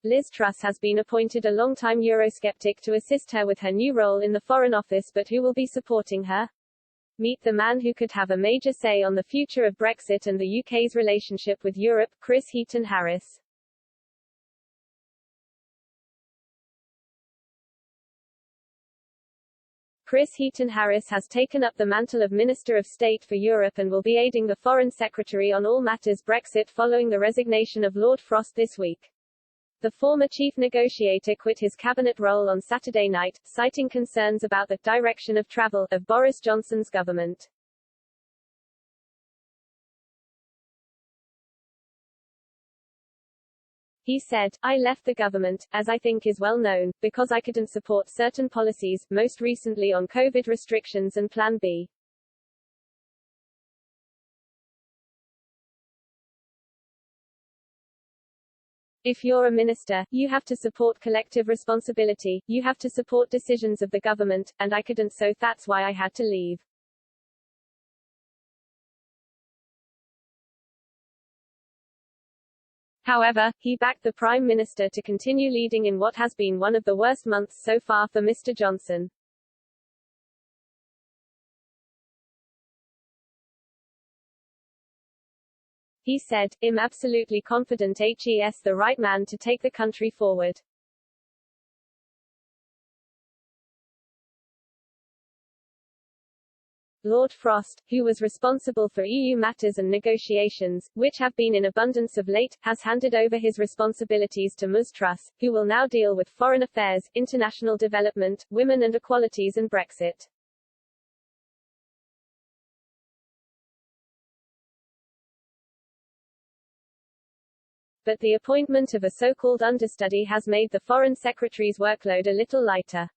Liz Truss has been appointed a long-time Eurosceptic to assist her with her new role in the Foreign Office, but who will be supporting her? Meet the man who could have a major say on the future of Brexit and the UK's relationship with Europe, Chris Heaton Harris. Chris Heaton Harris has taken up the mantle of Minister of State for Europe and will be aiding the Foreign Secretary on all matters Brexit following the resignation of Lord Frost this week. The former chief negotiator quit his cabinet role on Saturday night, citing concerns about the direction of travel of Boris Johnson's government. He said, "I left the government, as I think is well known, because I couldn't support certain policies, most recently on COVID restrictions and Plan B. If you're a minister, you have to support collective responsibility, you have to support decisions of the government, and I couldn't, so that's why I had to leave." However, he backed the Prime Minister to continue leading in what has been one of the worst months so far for Mr. Johnson. He said, "I'm absolutely confident he's the right man to take the country forward." Lord Frost, who was responsible for EU matters and negotiations, which have been in abundance of late, has handed over his responsibilities to Liz Truss, who will now deal with foreign affairs, international development, women and equalities and Brexit. But the appointment of a so-called understudy has made the Foreign Secretary's workload a little lighter.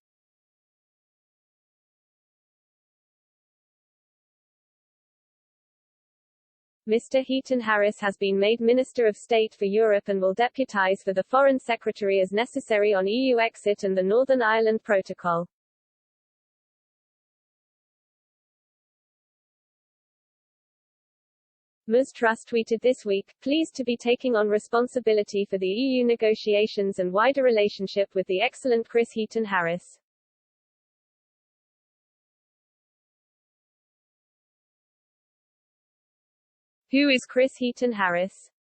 Mr. Heaton Harris has been made Minister of State for Europe and will deputise for the Foreign Secretary as necessary on EU exit and the Northern Ireland Protocol. Liz Truss tweeted this week, "Pleased to be taking on responsibility for the EU negotiations and wider relationship with the excellent Chris Heaton Harris." Who is Chris Heaton Harris?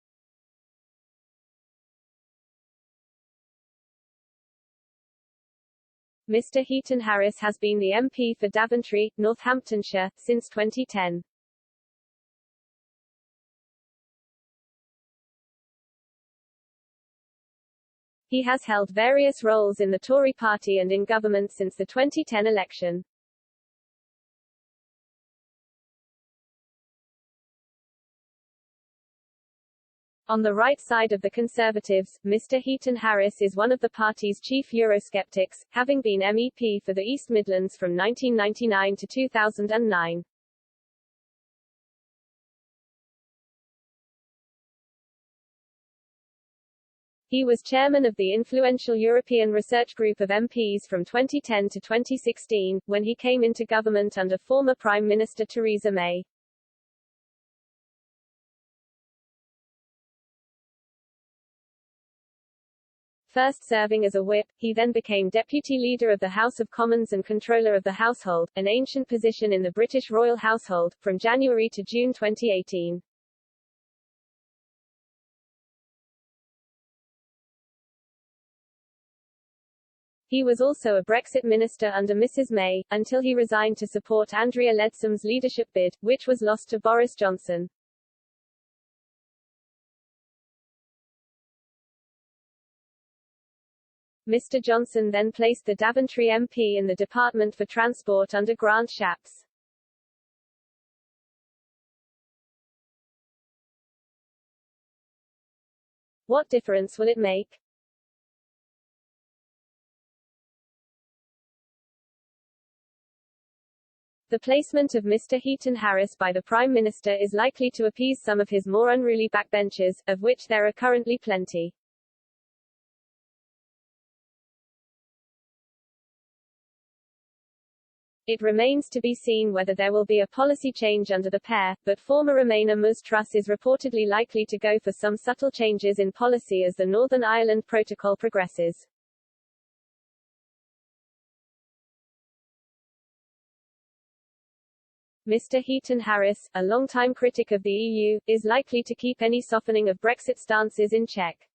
Mr. Heaton Harris has been the MP for Daventry, Northamptonshire, since 2010. He has held various roles in the Tory party and in government since the 2010 election. On the right side of the Conservatives, Mr. Heaton Harris is one of the party's chief Eurosceptics, having been MEP for the East Midlands from 1999 to 2009. He was chairman of the influential European Research Group of MPs from 2010 to 2016, when he came into government under former Prime Minister Theresa May. First serving as a whip, he then became Deputy Leader of the House of Commons and Controller of the Household, an ancient position in the British royal household, from January to June 2018. He was also a Brexit minister under Mrs May, until he resigned to support Andrea Leadsam's leadership bid, which was lost to Boris Johnson. Mr. Johnson then placed the Daventry MP in the Department for Transport under Grant Shapps. What difference will it make? The placement of Mr. Heaton Harris by the Prime Minister is likely to appease some of his more unruly backbenchers, of which there are currently plenty. It remains to be seen whether there will be a policy change under the pair, but former Remainer Liz Truss is reportedly likely to go for some subtle changes in policy as the Northern Ireland Protocol progresses. Mr. Heaton Harris, a longtime critic of the EU, is likely to keep any softening of Brexit stances in check.